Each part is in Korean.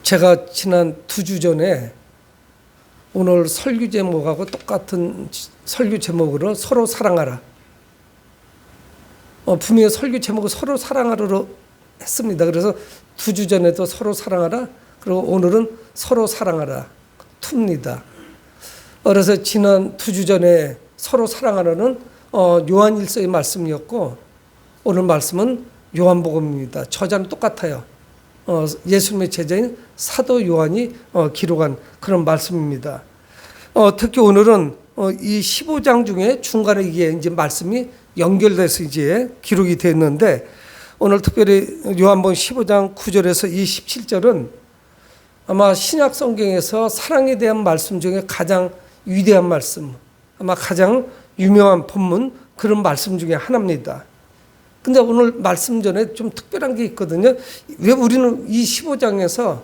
제가 지난 2주 전에 오늘 설교 제목하고 똑같은 설교 제목으로 서로 사랑하라. 분명히 설교 제목을 서로 사랑하라로 했습니다. 그래서 2주 전에도 서로 사랑하라. 그리고 오늘은 서로 사랑하라. 2입니다. 그래서 지난 2주 전에 서로 사랑하라는 요한일서의 말씀이었고 오늘 말씀은 요한복음입니다. 저자는 똑같아요. 예수님의 제자인 사도 요한이 기록한 그런 말씀입니다. 특히 오늘은 이 15장 중에 중간에 이게 이제 말씀이 연결돼서 이제 기록이 됐는데 오늘 특별히 요한복음 15장 9절에서 27절은 아마 신약 성경에서 사랑에 대한 말씀 중에 가장 위대한 말씀, 아마 가장 유명한 본문 그런 말씀 중에 하나입니다. 근데 오늘 말씀 전에 좀 특별한 게 있거든요. 왜 우리는 이 15장에서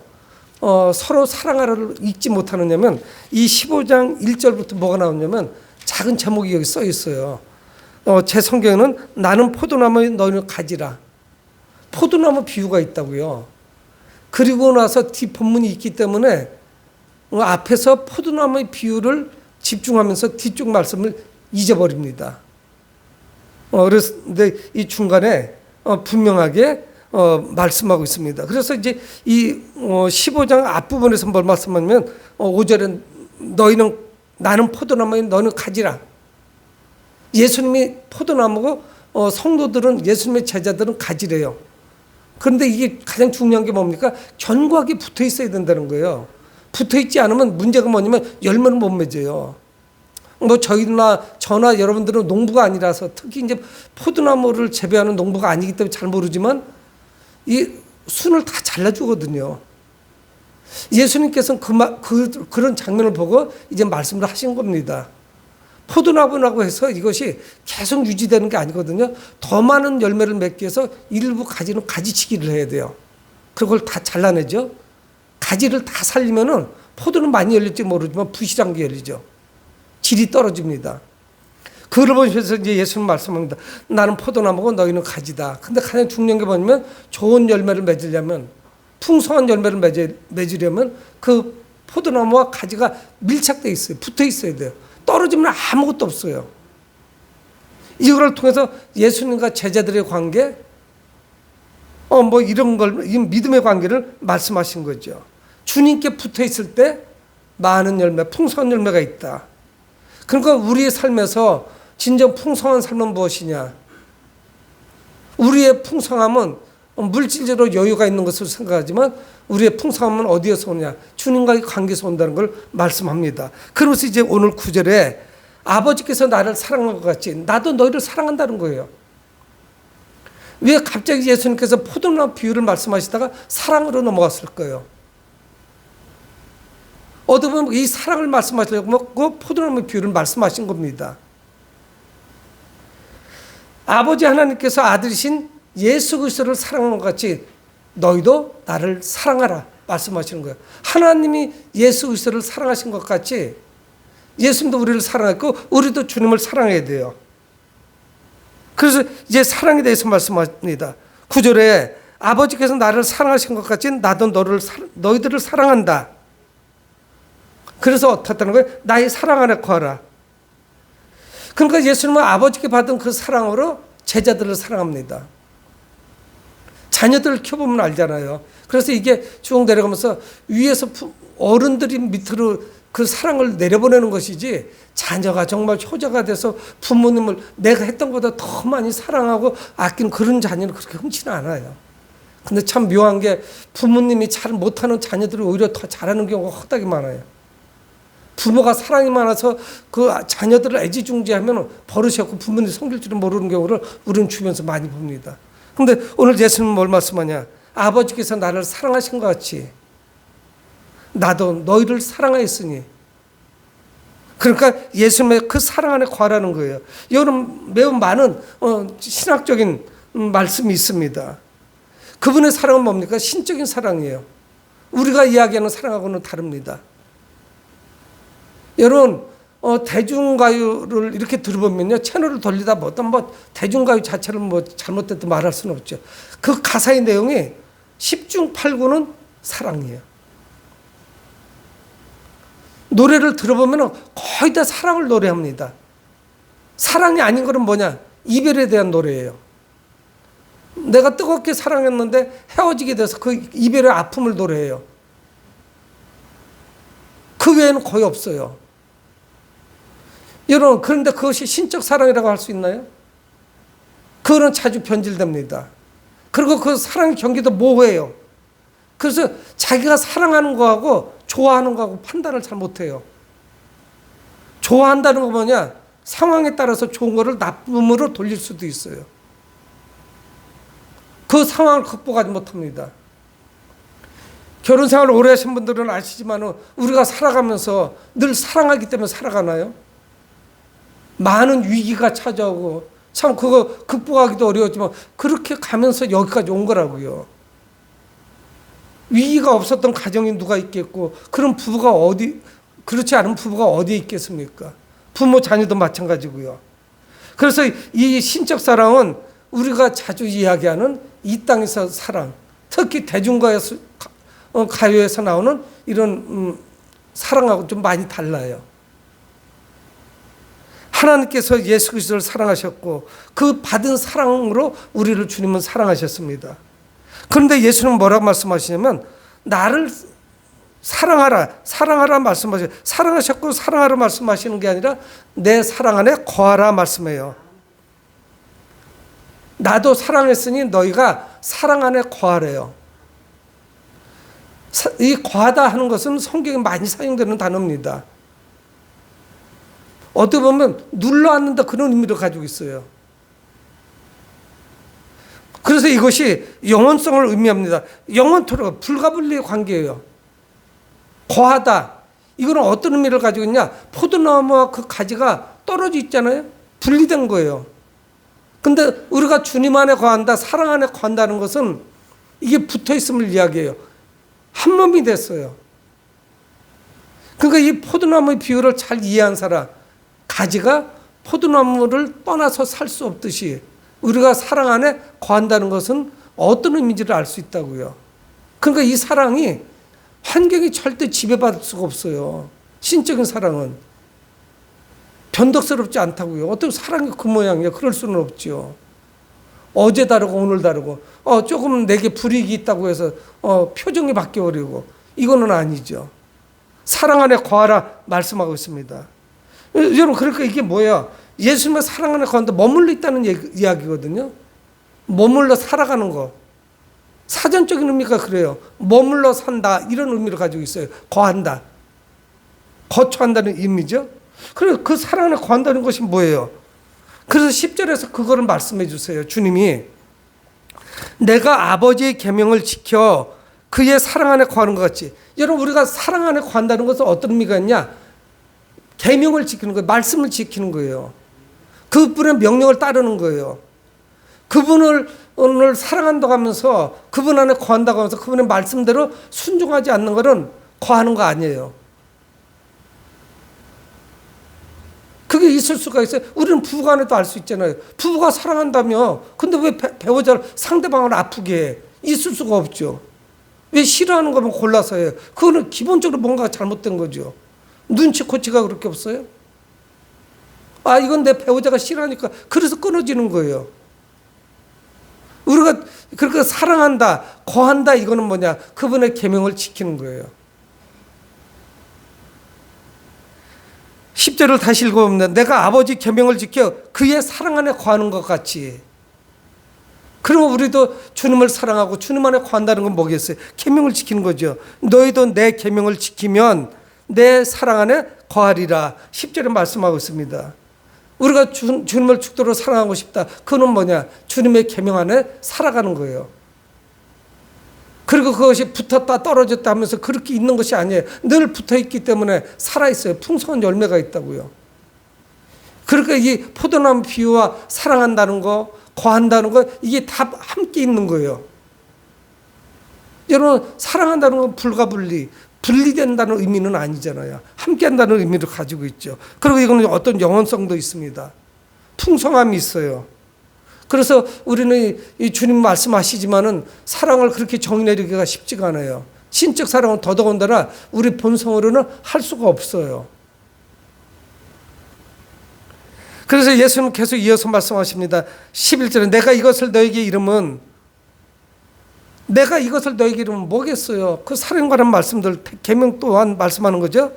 서로 사랑하라를 읽지 못하느냐면 이 15장 1절부터 뭐가 나오냐면 작은 제목이 여기 써 있어요. 제 성경에는 나는 포도나무에 너희는 가지라. 포도나무 비유가 있다고요. 그리고 나서 뒷본문이 있기 때문에 앞에서 포도나무의 비유를 집중하면서 뒤쪽 말씀을 잊어버립니다. 그런데 이 중간에 분명하게 말씀하고 있습니다. 그래서 이제 이 15장 앞부분에서 뭘 말씀하냐면 5절에 너희는 나는 포도나무에 너는 가지라. 예수님이 포도나무고 성도들은 예수님의 제자들은 가지래요. 그런데 이게 가장 중요한 게 뭡니까? 견고하게 붙어 있어야 된다는 거예요. 붙어 있지 않으면 문제가 뭐냐면 열매를 못 맺어요. 저나 여러분들은 농부가 아니라서 특히 이제 포도나무를 재배하는 농부가 아니기 때문에 잘 모르지만 이 순을 다 잘라주거든요. 예수님께서는 그런 장면을 보고 이제 말씀을 하신 겁니다. 포도나무라고 해서 이것이 계속 유지되는 게 아니거든요. 더 많은 열매를 맺기 위해서 일부 가지는 가지치기를 해야 돼요. 그걸 다 잘라내죠. 가지를 다 살리면은 포도는 많이 열릴지 모르지만 부실한 게 열리죠. 질이 떨어집니다. 그걸 보면서 이제 예수님 말씀합니다. 나는 포도나무고 너희는 가지다. 근데 가장 중요한 게 뭐냐면 좋은 열매를 맺으려면 풍성한 열매를 맺으려면 그 포도나무와 가지가 밀착되어 있어요. 붙어 있어야 돼요. 떨어지면 아무것도 없어요. 이걸 통해서 예수님과 제자들의 관계, 이런 걸, 이 믿음의 관계를 말씀하신 거죠. 주님께 붙어 있을 때 많은 열매, 풍성한 열매가 있다. 그러니까 우리의 삶에서 진정 풍성한 삶은 무엇이냐? 우리의 풍성함은 물질적으로 여유가 있는 것으로 생각하지만 우리의 풍성함은 어디에서 오냐? 주님과의 관계에서 온다는 걸 말씀합니다. 그러면서 이제 오늘 9절에 아버지께서 나를 사랑한 것 같이 나도 너희를 사랑한다는 거예요. 왜 갑자기 예수님께서 포도나무 비유를 말씀하시다가 사랑으로 넘어갔을 거예요? 어떻게 보면 이 사랑을 말씀하시려고 포도나무 비유를 말씀하신 겁니다. 아버지 하나님께서 아들이신 예수 그리스도를 사랑한 것 같이 너희도 나를 사랑하라 말씀하시는 거예요. 하나님이 예수 그리스도를 사랑하신 것 같이 예수님도 우리를 사랑했고 우리도 주님을 사랑해야 돼요. 그래서 이제 사랑에 대해서 말씀합니다. 9절에 아버지께서 나를 사랑하신 것 같이 나도 너희들을 사랑한다. 그래서 어떻다는 거예요? 나의 사랑 안에 거하라. 그러니까 예수님은 아버지께 받은 그 사랑으로 제자들을 사랑합니다. 자녀들을 키워보면 알잖아요. 그래서 이게 쭉 내려가면서 위에서 어른들이 밑으로 그 사랑을 내려보내는 것이지 자녀가 정말 효자가 돼서 부모님을 내가 했던 것보다 더 많이 사랑하고 아끼는 그런 자녀는 그렇게 흔치는 않아요. 근데 참 묘한 게 부모님이 잘 못하는 자녀들이 오히려 더 잘하는 경우가 허다하게 많아요. 부모가 사랑이 많아서 그 자녀들을 애지중지하면 버릇이 없고 부모님이 섬길 줄은 모르는 경우를 우리는 주변에서 많이 봅니다. 그런데 오늘 예수님은 뭘 말씀하냐? 아버지께서 나를 사랑하신 것 같이 나도 너희를 사랑하였으니. 그러니까 예수님의 그 사랑 안에 거하라는 거예요. 이거는 매우 많은 신학적인 말씀이 있습니다. 그분의 사랑은 뭡니까? 신적인 사랑이에요. 우리가 이야기하는 사랑하고는 다릅니다. 여러분 대중가요를 이렇게 들어보면요, 채널을 돌리다 어떤 대중가요 자체를 잘못됐다 말할 수는 없죠. 그 가사의 내용이 10중 8구는 사랑이에요. 노래를 들어보면 거의 다 사랑을 노래합니다. 사랑이 아닌 거는 뭐냐? 이별에 대한 노래예요. 내가 뜨겁게 사랑했는데 헤어지게 돼서 그 이별의 아픔을 노래해요. 그 외에는 거의 없어요. 여러분, 그런데 그것이 신적 사랑이라고 할 수 있나요? 그거는 자주 변질됩니다. 그리고 그 사랑의 경계도 모호해요. 그래서 자기가 사랑하는 거하고 좋아하는 거하고 판단을 잘 못해요. 좋아한다는 거 뭐냐? 상황에 따라서 좋은 거를 나쁨으로 돌릴 수도 있어요. 그 상황을 극복하지 못합니다. 결혼 생활을 오래 하신 분들은 아시지만 우리가 살아가면서 늘 사랑하기 때문에 살아가나요? 많은 위기가 찾아오고 참 그거 극복하기도 어려웠지만 그렇게 가면서 여기까지 온 거라고요. 위기가 없었던 가정이 누가 있겠고 그런 부부가 그렇지 않은 부부가 어디에 있겠습니까? 부모 자녀도 마찬가지고요. 그래서 이 신적 사랑은 우리가 자주 이야기하는 이 땅에서 사랑, 특히 대중가요에서 나오는 이런 사랑하고 좀 많이 달라요. 하나님께서 예수 그리스도를 사랑하셨고 그 받은 사랑으로 우리를 주님은 사랑하셨습니다. 그런데 예수는 뭐라고 말씀하시냐면 나를 사랑하라 말씀하셔요. 사랑하셨고 사랑하라 말씀하시는 게 아니라 내 사랑 안에 거하라 말씀해요. 나도 사랑했으니 너희가 사랑 안에 거하래요. 이 거하다 하는 것은 성경에 많이 사용되는 단어입니다. 어떻게 보면 눌러앉는다 그런 의미를 가지고 있어요. 그래서 이것이 영원성을 의미합니다. 영원토록 불가분리의 관계예요. 거하다. 이거는 어떤 의미를 가지고 있냐? 포도나무와 그 가지가 떨어져 있잖아요. 분리된 거예요. 근데 우리가 주님 안에 거한다, 사랑 안에 거한다는 것은 이게 붙어 있음을 이야기해요. 한 몸이 됐어요. 그러니까 이 포도나무의 비유를 잘 이해한 사람, 가지가 포도나무를 떠나서 살 수 없듯이 우리가 사랑 안에 거한다는 것은 어떤 의미인지를 알 수 있다고요. 그러니까 이 사랑이 환경이 절대 지배받을 수가 없어요. 신적인 사랑은 변덕스럽지 않다고요. 어떻게 사랑이 그 모양이야? 그럴 수는 없죠. 어제 다르고 오늘 다르고 조금 내게 불이익이 있다고 해서 표정이 바뀌어버리고 이거는 아니죠. 사랑 안에 거하라 말씀하고 있습니다. 여러분, 그러니까 이게 뭐야? 예수님의 사랑 안에 거한다, 머물러 있다는 이야기거든요. 머물러 살아가는 거. 사전적인 의미가 그래요. 머물러 산다 이런 의미를 가지고 있어요. 거한다. 거처한다는 의미죠. 그래서 그 사랑 안에 거한다는 것이 뭐예요? 그래서 10절에서 그거를 말씀해 주세요. 주님이 내가 아버지의 계명을 지켜 그의 사랑 안에 거하는 것 같이. 여러분, 우리가 사랑 안에 거한다는 것은 어떤 의미가 있냐? 계명을 지키는 거예요. 말씀을 지키는 거예요. 그분의 명령을 따르는 거예요. 그분을 오늘 사랑한다고 하면서 그분 안에 거한다고 하면서 그분의 말씀대로 순종하지 않는 것은 거하는 거 아니에요. 그게 있을 수가 있어요. 우리는 부부간에도 알 수 있잖아요. 부부가 사랑한다며 근데 왜 배우자를 상대방을 아프게 해? 있을 수가 없죠. 왜 싫어하는 거면 골라서 해요? 그거는 기본적으로 뭔가 잘못된 거죠. 눈치코치가 그렇게 없어요? 이건 내 배우자가 싫어하니까 그래서 끊어지는 거예요. 우리가 그렇게 사랑한다, 거한다, 이거는 뭐냐? 그분의 계명을 지키는 거예요. 10절을 다시 읽어보면 내가 아버지 계명을 지켜 그의 사랑 안에 거하는 것 같이. 그러면 우리도 주님을 사랑하고 주님 안에 거한다는 건 뭐겠어요? 계명을 지키는 거죠. 너희도 내 계명을 지키면 내 사랑 안에 거하리라. 10절에 말씀하고 있습니다. 우리가 주님을 죽도록 사랑하고 싶다. 그건 뭐냐? 주님의 계명 안에 살아가는 거예요. 그리고 그것이 붙었다 떨어졌다 하면서 그렇게 있는 것이 아니에요. 늘 붙어있기 때문에 살아있어요. 풍성한 열매가 있다고요. 그러니까 이 포도나무 비유와 사랑한다는 거, 거한다는 거, 이게 다 함께 있는 거예요. 여러분, 사랑한다는 건 불가분리, 분리된다는 의미는 아니잖아요. 함께한다는 의미를 가지고 있죠. 그리고 이거는 어떤 영원성도 있습니다. 풍성함이 있어요. 그래서 우리는 이 주님 말씀하시지만은 사랑을 그렇게 정의 내리기가 쉽지가 않아요. 신적 사랑은 더더군다나 우리 본성으로는 할 수가 없어요. 그래서 예수님은 계속 이어서 말씀하십니다. 11절에 내가 이것을 너에게 이름은 뭐겠어요? 그 사랑에 관한 말씀들 계명 또한 말씀하는 거죠.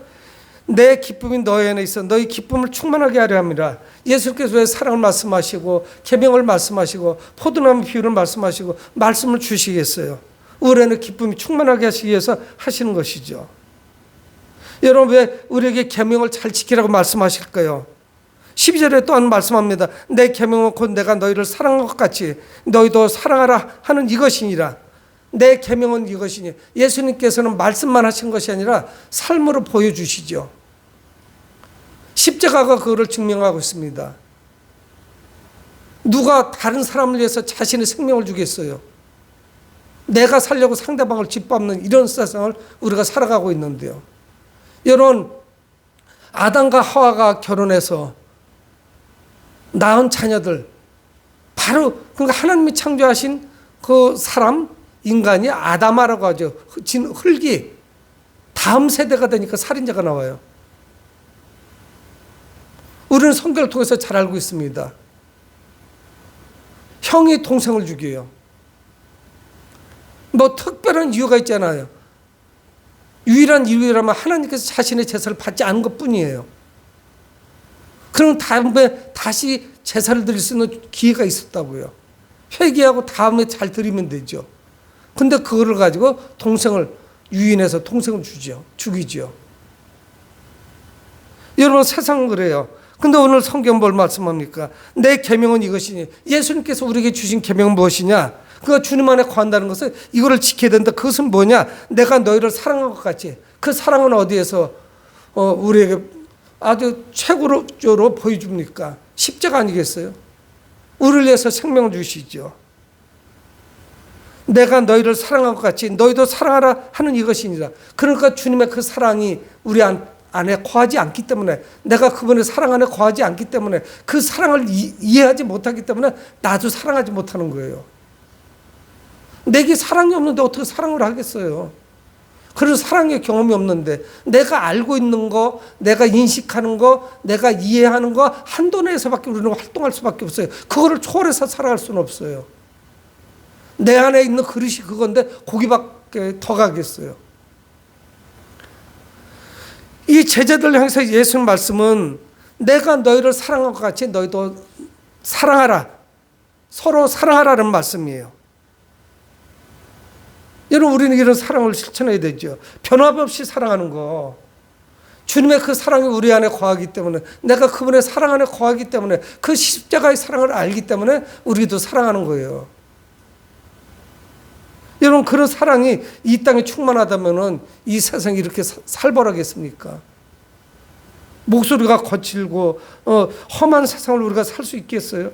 내 기쁨이 너희 안에 있어 너희 기쁨을 충만하게 하려 함이라. 예수께서 왜 사랑을 말씀하시고 계명을 말씀하시고 포도나무 비유를 말씀하시고 말씀을 주시겠어요? 우리 안에 기쁨이 충만하게 하시기 위해서 하시는 것이죠. 여러분 왜 우리에게 계명을 잘 지키라고 말씀하실까요? 12절에 또한 말씀합니다. 내 계명은 곧 내가 너희를 사랑한 것 같이 너희도 사랑하라 하는 이것이니라. 내 계명은 이것이니 예수님께서는 말씀만 하신 것이 아니라 삶으로 보여주시죠. 십자가가 그거를 증명하고 있습니다. 누가 다른 사람을 위해서 자신의 생명을 주겠어요? 내가 살려고 상대방을 짓밟는 이런 세상을 우리가 살아가고 있는데요. 여러분 아담과 하와가 결혼해서 낳은 자녀들 바로 그러니까 하나님이 창조하신 그 사람 인간이 아담아라고 하죠. 흙이 다음 세대가 되니까 살인자가 나와요. 우리는 성경을 통해서 잘 알고 있습니다. 형이 동생을 죽여요. 뭐 특별한 이유가 있잖아요. 유일한 이유라면 하나님께서 자신의 제사를 받지 않은 것뿐이에요. 그럼 다음에 다시 제사를 드릴 수 있는 기회가 있었다고요. 회개하고 다음에 잘 드리면 되죠. 근데 그거를 가지고 동생을 유인해서 동생을 죽이죠. 여러분 세상은 그래요. 근데 오늘 성경 뭘 말씀합니까? 내 계명은 이것이니 예수님께서 우리에게 주신 계명은 무엇이냐? 그가 주님 안에 거한다는 것은 이거를 지켜야 된다. 그것은 뭐냐? 내가 너희를 사랑한 것 같이. 그 사랑은 어디에서 우리에게 아주 최고로 보여줍니까? 십자가 아니겠어요? 우리를 위해서 생명을 주시죠. 내가 너희를 사랑한 것 같이 너희도 사랑하라 하는 이것이니라. 그러니까 주님의 그 사랑이 우리 안에 거하지 않기 때문에 내가 그분의 사랑 안에 거하지 않기 때문에 그 사랑을 이해하지 못하기 때문에 나도 사랑하지 못하는 거예요. 내게 사랑이 없는데 어떻게 사랑을 하겠어요? 그런 사랑의 경험이 없는데 내가 알고 있는 거, 내가 인식하는 거, 내가 이해하는 거 한도 내에서밖에 우리는 활동할 수밖에 없어요. 그거를 초월해서 살아갈 수는 없어요. 내 안에 있는 그릇이 그건데 거기밖에 더 가겠어요. 이 제자들 향해서 예수님 말씀은 내가 너희를 사랑한 것 같이 너희도 사랑하라. 서로 사랑하라는 말씀이에요. 여러분 우리는 이런 사랑을 실천해야 되죠. 변함없이 사랑하는 거. 주님의 그 사랑이 우리 안에 거하기 때문에 내가 그분의 사랑 안에 거하기 때문에 그 십자가의 사랑을 알기 때문에 우리도 사랑하는 거예요. 여러분 그런 사랑이 이 땅에 충만하다면 이 세상이 이렇게 살벌하겠습니까? 목소리가 거칠고 험한 세상을 우리가 살 수 있겠어요?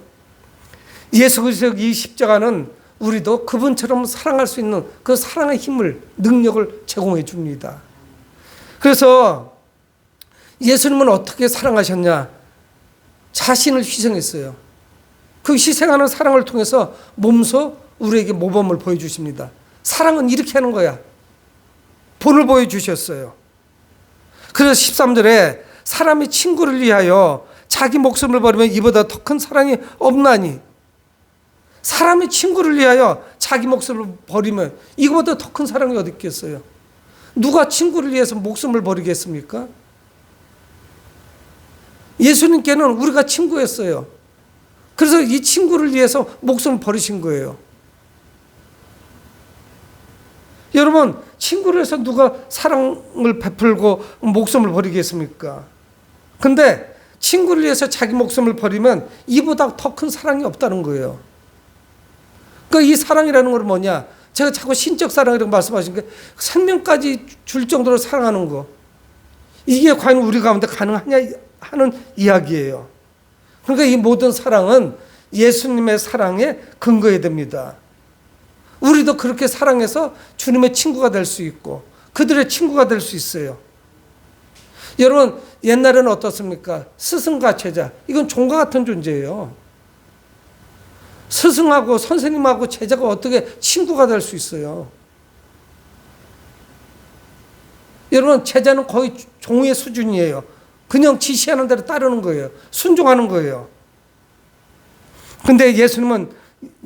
예수 그리스도의 이 십자가는 우리도 그분처럼 사랑할 수 있는 그 사랑의 힘을 능력을 제공해 줍니다. 그래서 예수님은 어떻게 사랑하셨냐? 자신을 희생했어요. 그 희생하는 사랑을 통해서 몸소 우리에게 모범을 보여주십니다. 사랑은 이렇게 하는 거야. 본을 보여주셨어요. 그래서 13절에 사람이 친구를 위하여 자기 목숨을 버리면 이보다 더 큰 사랑이 없나니. 사람이 친구를 위하여 자기 목숨을 버리면 이거보다 더 큰 사랑이 어디 있겠어요? 누가 친구를 위해서 목숨을 버리겠습니까? 예수님께는 우리가 친구였어요. 그래서 이 친구를 위해서 목숨을 버리신 거예요. 여러분, 친구를 해서 누가 사랑을 베풀고 목숨을 버리겠습니까? 근데 친구를 위해서 자기 목숨을 버리면 이보다 더 큰 사랑이 없다는 거예요. 그러니까 이 사랑이라는 건 뭐냐? 제가 자꾸 신적 사랑이라고 말씀하신 게 생명까지 줄 정도로 사랑하는 거. 이게 과연 우리 가운데 가능하냐 하는 이야기예요. 그러니까 이 모든 사랑은 예수님의 사랑에 근거해야 됩니다. 우리도 그렇게 사랑해서 주님의 친구가 될 수 있고 그들의 친구가 될 수 있어요. 여러분 옛날에는 어떻습니까? 스승과 제자 이건 종과 같은 존재예요. 스승하고 선생님하고 제자가 어떻게 친구가 될 수 있어요? 여러분, 제자는 거의 종의 수준이에요. 그냥 지시하는 대로 따르는 거예요. 순종하는 거예요. 근데 예수님은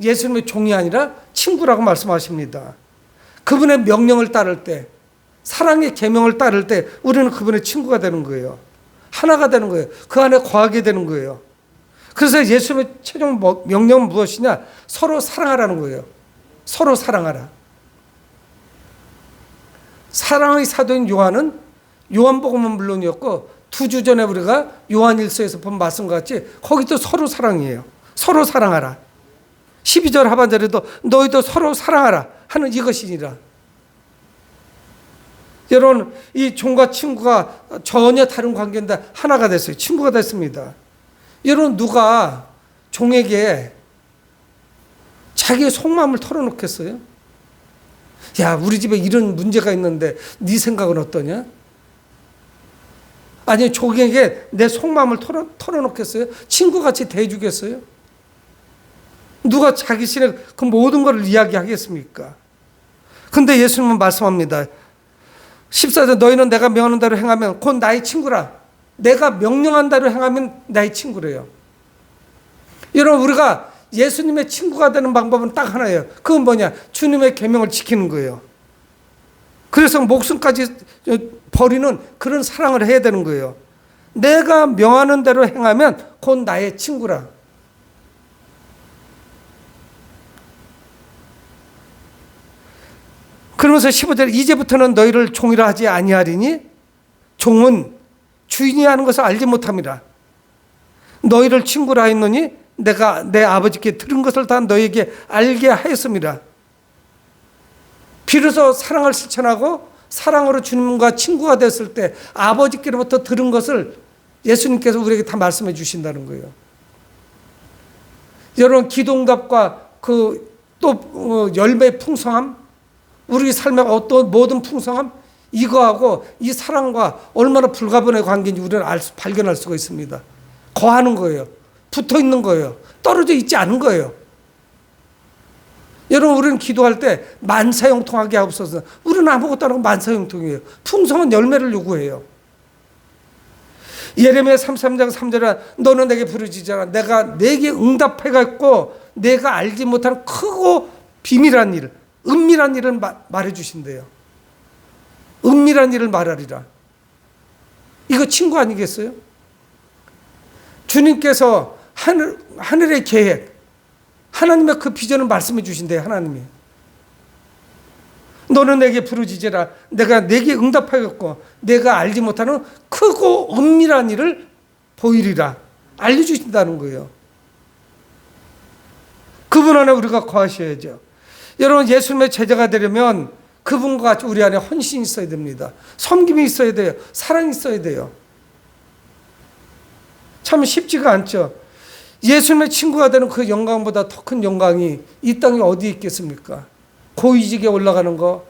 예수님의 종이 아니라 친구라고 말씀하십니다. 그분의 명령을 따를 때, 사랑의 계명을 따를 때 우리는 그분의 친구가 되는 거예요. 하나가 되는 거예요. 그 안에 거하게 되는 거예요. 그래서 예수님의 최종 명령은 무엇이냐? 서로 사랑하라는 거예요. 서로 사랑하라. 사랑의 사도인 요한은 요한복음은 물론이었고 2주 전에 우리가 요한일서에서 본 말씀과 같이 거기도 서로 사랑이에요. 서로 사랑하라. 12절 하반절에도 너희도 서로 사랑하라 하는 이것이니라. 여러분, 이 종과 친구가 전혀 다른 관계인데 하나가 됐어요. 친구가 됐습니다. 여러분, 누가 종에게 자기의 속마음을 털어놓겠어요? 야, 우리 집에 이런 문제가 있는데 네 생각은 어떠냐? 아니, 종에게 내 속마음을 털어놓겠어요? 친구같이 대해주겠어요? 누가 자기 신의 그 모든 것을 이야기하겠습니까? 근데 예수님은 말씀합니다. 14절, 너희는 내가 명하는 대로 행하면 곧 나의 친구라. 내가 명령한 대로 행하면 나의 친구래요. 여러분, 우리가 예수님의 친구가 되는 방법은 딱 하나예요. 그건 뭐냐? 주님의 계명을 지키는 거예요. 그래서 목숨까지 버리는 그런 사랑을 해야 되는 거예요. 내가 명하는 대로 행하면 곧 나의 친구라. 그러면서 15절, 이제부터는 너희를 종이라 하지 아니하리니 종은 주인이 하는 것을 알지 못함이라. 너희를 친구라 했노니 내가 내 아버지께 들은 것을 다 너희에게 알게 하였습니다. 비로소 사랑을 실천하고 사랑으로 주님과 친구가 됐을 때 아버지께로부터 들은 것을 예수님께서 우리에게 다 말씀해 주신다는 거예요. 여러분, 기도응답과 그 또 열매의 풍성함, 우리 삶의 어떤 모든 풍성함, 이거하고 이 사랑과 얼마나 불가분의 관계인지 우리는 발견할 수가 있습니다. 거하는 거예요. 붙어 있는 거예요. 떨어져 있지 않은 거예요. 여러분, 우리는 기도할 때 만사형통하게 하옵소서. 우리는 아무것도 안 하고 만사형통이에요. 풍성한 열매를 요구해요. 예레미야 33장 3절에 너는 내게 부르짖어라. 내가 내게 응답해갖고 내가 알지 못하는 크고 비밀한 일, 은밀한 일을 말해주신대요. 은밀한 일을 말하리라. 이거 친구 아니겠어요? 주님께서 하늘의 계획, 하나님의 그 비전을 말씀해 주신대요. 하나님이. 너는 내게 부르짖으라. 내가 내게 응답하였고 내가 알지 못하는 크고 은밀한 일을 보이리라. 알려주신다는 거예요. 그분 안에 우리가 거하셔야죠. 여러분, 예수님의 제자가 되려면 그분과 같이 우리 안에 헌신이 있어야 됩니다. 섬김이 있어야 돼요. 사랑이 있어야 돼요. 참 쉽지가 않죠. 예수님의 친구가 되는 그 영광보다 더 큰 영광이 이 땅에 어디 있겠습니까? 고위직에 올라가는 거,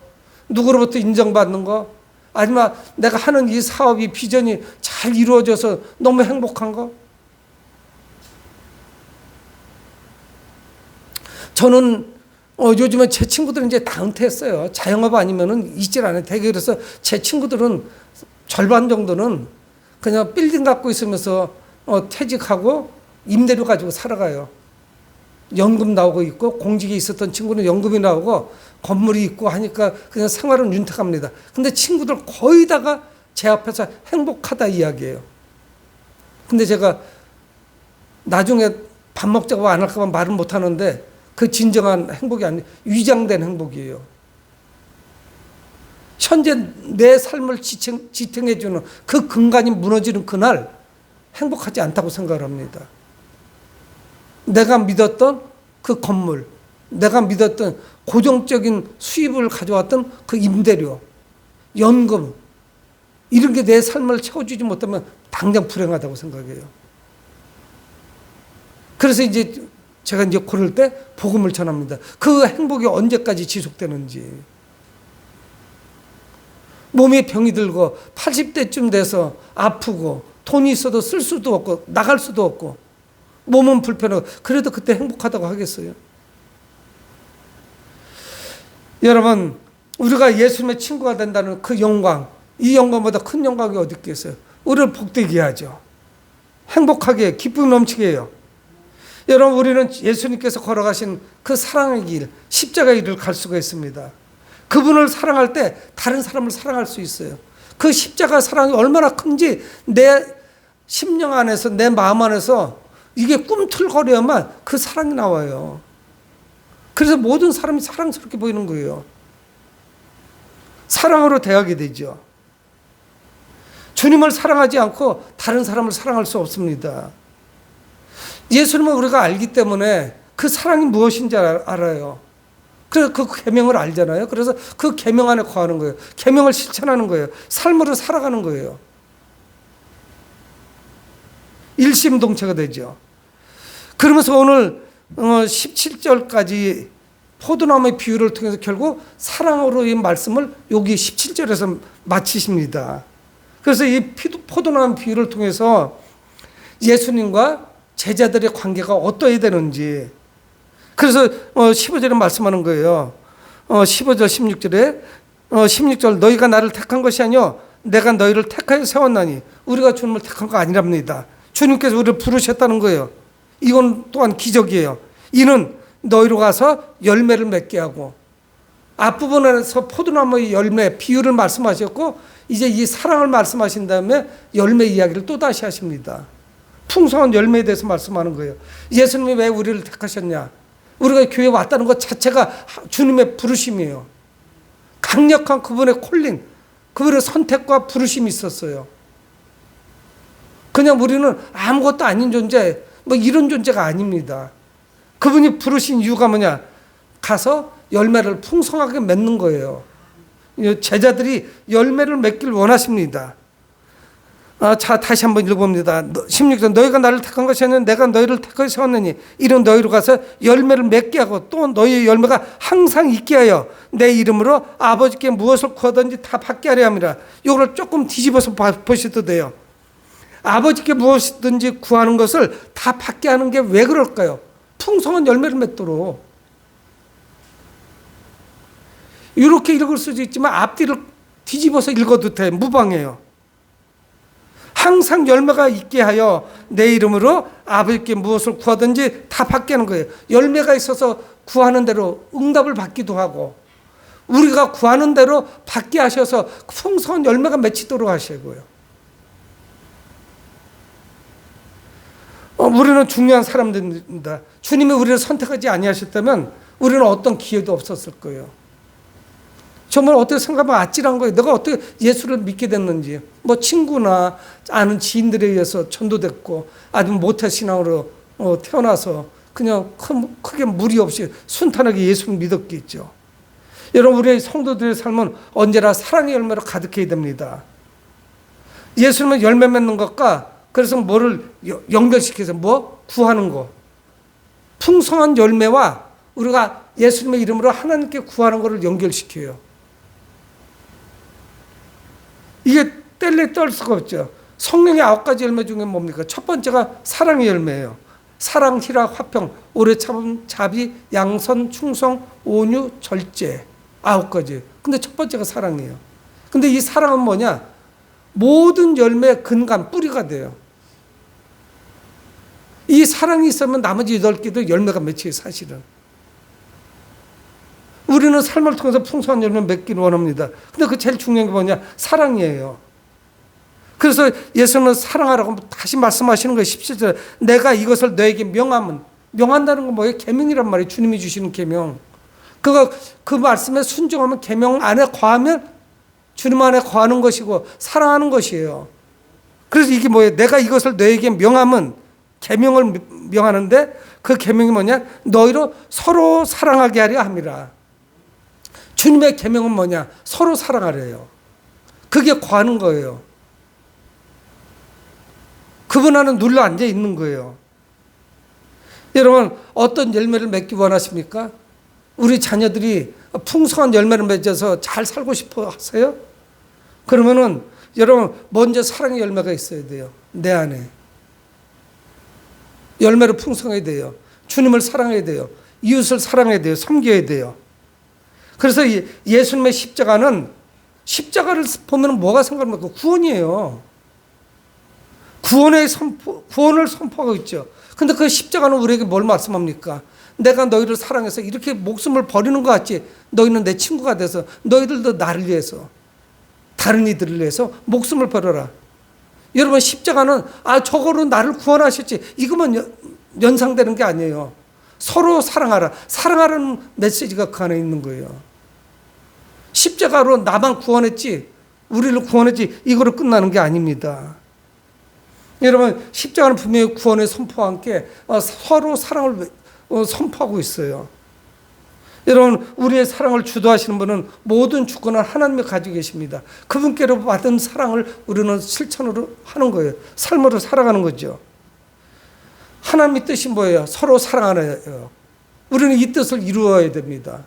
누구로부터 인정받는 거, 아니면 내가 하는 이 사업이 비전이 잘 이루어져서 너무 행복한 거. 저는 요즘에 제 친구들은 이제 다 은퇴했어요. 자영업 아니면은 있질 않아요. 되게 그래서 제 친구들은 절반 정도는 그냥 빌딩 갖고 있으면서 퇴직하고 임대료 가지고 살아가요. 연금 나오고 있고, 공직에 있었던 친구는 연금이 나오고 건물이 있고 하니까 그냥 생활은 윤택합니다. 근데 친구들 거의 다가 제 앞에서 행복하다 이야기해요. 근데 제가 나중에 밥 먹자고 안 할까 봐 말은 못 하는데 그 진정한 행복이 아니에요. 위장된 행복이에요. 현재 내 삶을 지탱해주는 그 근간이 무너지는 그날 행복하지 않다고 생각을 합니다. 내가 믿었던 그 건물, 내가 믿었던 고정적인 수입을 가져왔던 그 임대료, 연금, 이런 게 내 삶을 채워주지 못하면 당장 불행하다고 생각해요. 그래서 이제 제가 이제 그럴 때 복음을 전합니다. 그 행복이 언제까지 지속되는지. 몸에 병이 들고 80대쯤 돼서 아프고 돈이 있어도 쓸 수도 없고 나갈 수도 없고 몸은 불편하고 그래도 그때 행복하다고 하겠어요? 여러분, 우리가 예수님의 친구가 된다는 그 영광, 이 영광보다 큰 영광이 어디 있겠어요? 우리를 복되게 하죠. 행복하게, 기쁨이 넘치게 해요. 여러분, 우리는 예수님께서 걸어가신 그 사랑의 길, 십자가의 길을 갈 수가 있습니다. 그분을 사랑할 때 다른 사람을 사랑할 수 있어요. 그 십자가 사랑이 얼마나 큰지 내 심령 안에서, 내 마음 안에서 이게 꿈틀거려야만 그 사랑이 나와요. 그래서 모든 사람이 사랑스럽게 보이는 거예요. 사랑으로 대하게 되죠. 주님을 사랑하지 않고 다른 사람을 사랑할 수 없습니다. 예수님을 우리가 알기 때문에 그 사랑이 무엇인지 알아요. 그래서 그 계명을 알잖아요. 그래서 그 계명 안에 거하는 거예요. 계명을 실천하는 거예요. 삶으로 살아가는 거예요. 일심동체가 되죠. 그러면서 오늘 17절까지 포도나무의 비유를 통해서 결국 사랑으로 이 말씀을 여기 17절에서 마치십니다. 그래서 이 포도나무 비유를 통해서 예수님과 제자들의 관계가 어떠해야 되는지, 그래서 15절에 말씀하는 거예요. 15절 16절에 16절 너희가 나를 택한 것이 아니요 내가 너희를 택하여 세웠나니. 우리가 주님을 택한 거 아니랍니다. 주님께서 우리를 부르셨다는 거예요. 이건 또한 기적이에요. 이는 너희로 가서 열매를 맺게 하고, 앞부분에서 포도나무의 열매 비유를 말씀하셨고 이제 이 사랑을 말씀하신 다음에 열매 이야기를 또 다시 하십니다. 풍성한 열매에 대해서 말씀하는 거예요. 예수님이 왜 우리를 택하셨냐? 우리가 교회에 왔다는 것 자체가 주님의 부르심이에요. 강력한 그분의 콜링, 그분의 선택과 부르심이 있었어요. 그냥 우리는 아무것도 아닌 존재, 뭐 이런 존재가 아닙니다. 그분이 부르신 이유가 뭐냐? 가서 열매를 풍성하게 맺는 거예요. 제자들이 열매를 맺길 원하십니다. 자, 다시 한번 읽어봅니다. 16절 너희가 나를 택한 것이 아니라 내가 너희를 택하여 세웠느니 이는 너희로 가서 열매를 맺게 하고 또 너희의 열매가 항상 있게 하여 내 이름으로 아버지께 무엇을 구하든지 다 받게 하려 함이라. 이걸 조금 뒤집어서 보셔도 돼요. 아버지께 무엇이든지 구하는 것을 다 받게 하는 게 왜 그럴까요? 풍성한 열매를 맺도록. 이렇게 읽을 수도 있지만 앞뒤를 뒤집어서 읽어도 돼. 무방해요. 항상 열매가 있게 하여 내 이름으로 아버지께 무엇을 구하든지 다 받게 하는 거예요. 열매가 있어서 구하는 대로 응답을 받기도 하고, 우리가 구하는 대로 받게 하셔서 풍성한 열매가 맺히도록 하시고요. 우리는 중요한 사람들입니다. 주님이 우리를 선택하지 아니하셨다면 우리는 어떤 기회도 없었을 거예요. 정말 어떻게 생각하면 아찔한 거예요. 내가 어떻게 예수를 믿게 됐는지. 뭐 친구나 아는 지인들에 의해서 전도됐고, 아니면 모태신앙으로 태어나서 그냥 크게 무리 없이 순탄하게 예수를 믿었겠죠. 여러분, 우리의 성도들의 삶은 언제나 사랑의 열매로 가득해야 됩니다. 예수님은 열매 맺는 것과, 그래서 뭐를 연결시켜서 구하는 거. 풍성한 열매와 우리가 예수님의 이름으로 하나님께 구하는 것을 연결시켜요. 이게 뗄래 뗄 수가 없죠. 성령의 9가지 열매 중에 뭡니까? 첫 번째가 사랑의 열매예요. 사랑, 희락, 화평, 오래 참음, 자비, 양선, 충성, 온유, 절제. 9가지. 근데 첫 번째가 사랑이에요. 근데 이 사랑은 뭐냐? 모든 열매의 근간, 뿌리가 돼요. 이 사랑이 있으면 나머지 8개도 열매가 맺혀요, 사실은. 우리는 삶을 통해서 풍성한 열매 맺기를 원합니다. 근데 그 제일 중요한 게 뭐냐? 사랑이에요. 그래서 예수는 사랑하라고 다시 말씀하시는 거예요. 17절. 내가 이것을 너에게 명하면, 명한다는 건 뭐예요? 계명이란 말이에요. 주님이 주시는 계명. 그 말씀에 순종하면, 계명 안에 거하면 주님 안에 거하는 것이고 사랑하는 것이에요. 그래서 이게 뭐예요? 내가 이것을 너에게 명하면, 계명을 명하는데 그 계명이 뭐냐? 너희로 서로 사랑하게 하려 함이라. 주님의 계명은 뭐냐? 서로 사랑하래요. 그게 거하는 거예요. 그분 안에 눌러 앉아 있는 거예요. 여러분, 어떤 열매를 맺기 원하십니까? 우리 자녀들이 풍성한 열매를 맺어서 잘 살고 싶어 하세요? 그러면은 여러분, 먼저 사랑의 열매가 있어야 돼요. 내 안에. 열매를 풍성해야 돼요. 주님을 사랑해야 돼요. 이웃을 사랑해야 돼요. 섬겨야 돼요. 그래서 예수님의 십자가는 십자가를 보면 뭐가 생각납니까? 구원이에요. 구원을 선포하고 있죠. 근데 그 십자가는 우리에게 뭘 말씀합니까? 내가 너희를 사랑해서 이렇게 목숨을 버리는 것 같지? 너희는 내 친구가 돼서 너희들도 나를 위해서, 다른 이들을 위해서 목숨을 버려라. 여러분, 십자가는 저거로 나를 구원하셨지, 이것만 연상되는 게 아니에요. 서로 사랑하라. 사랑하라는 메시지가 그 안에 있는 거예요. 십자가로 나만 구원했지, 우리를 구원했지, 이거로 끝나는 게 아닙니다. 여러분, 십자가는 분명히 구원의 선포와 함께 서로 사랑을 선포하고 있어요. 여러분, 우리의 사랑을 주도하시는 분은 모든 주권을 하나님이 가지고 계십니다. 그분께로 받은 사랑을 우리는 실천으로 하는 거예요. 삶으로 살아가는 거죠. 하나님의 뜻이 뭐예요? 서로 사랑하는. 우리는 이 뜻을 이루어야 됩니다.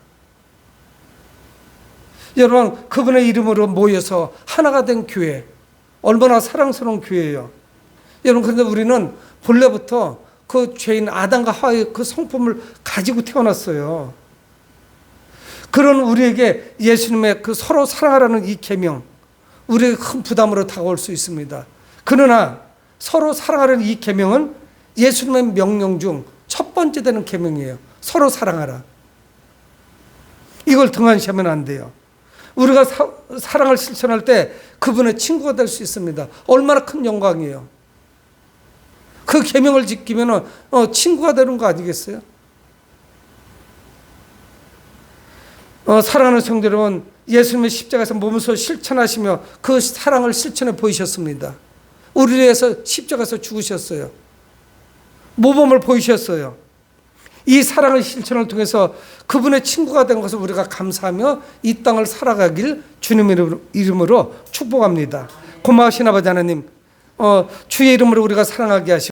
여러분, 그분의 이름으로 모여서 하나가 된 교회, 얼마나 사랑스러운 교회예요. 여러분, 그런데 우리는 본래부터 그 죄인 아담과 하와의 그 성품을 가지고 태어났어요. 그런 우리에게 예수님의 그 서로 사랑하라는 이 계명, 우리에게 큰 부담으로 다가올 수 있습니다. 그러나 서로 사랑하라는 이 계명은 예수님의 명령 중 첫 번째 되는 계명이에요. 서로 사랑하라. 이걸 등한시하면 안 돼요. 우리가 사랑을 실천할 때 그분의 친구가 될 수 있습니다. 얼마나 큰 영광이에요. 그 계명을 지키면 친구가 되는 거 아니겠어요? 사랑하는 성도 여러분, 예수님의 십자가에서 몸소 실천하시며 그 사랑을 실천해 보이셨습니다. 우리를 위해서 십자가에서 죽으셨어요. 모범을 보이셨어요. 이 사랑의 실천을 통해서 그분의 친구가 된 것을 우리가 감사하며 이 땅을 살아가길 주님의 이름으로 축복합니다. 고마우신 아버지 하나님, 주의 이름으로 우리가 사랑하게 하시고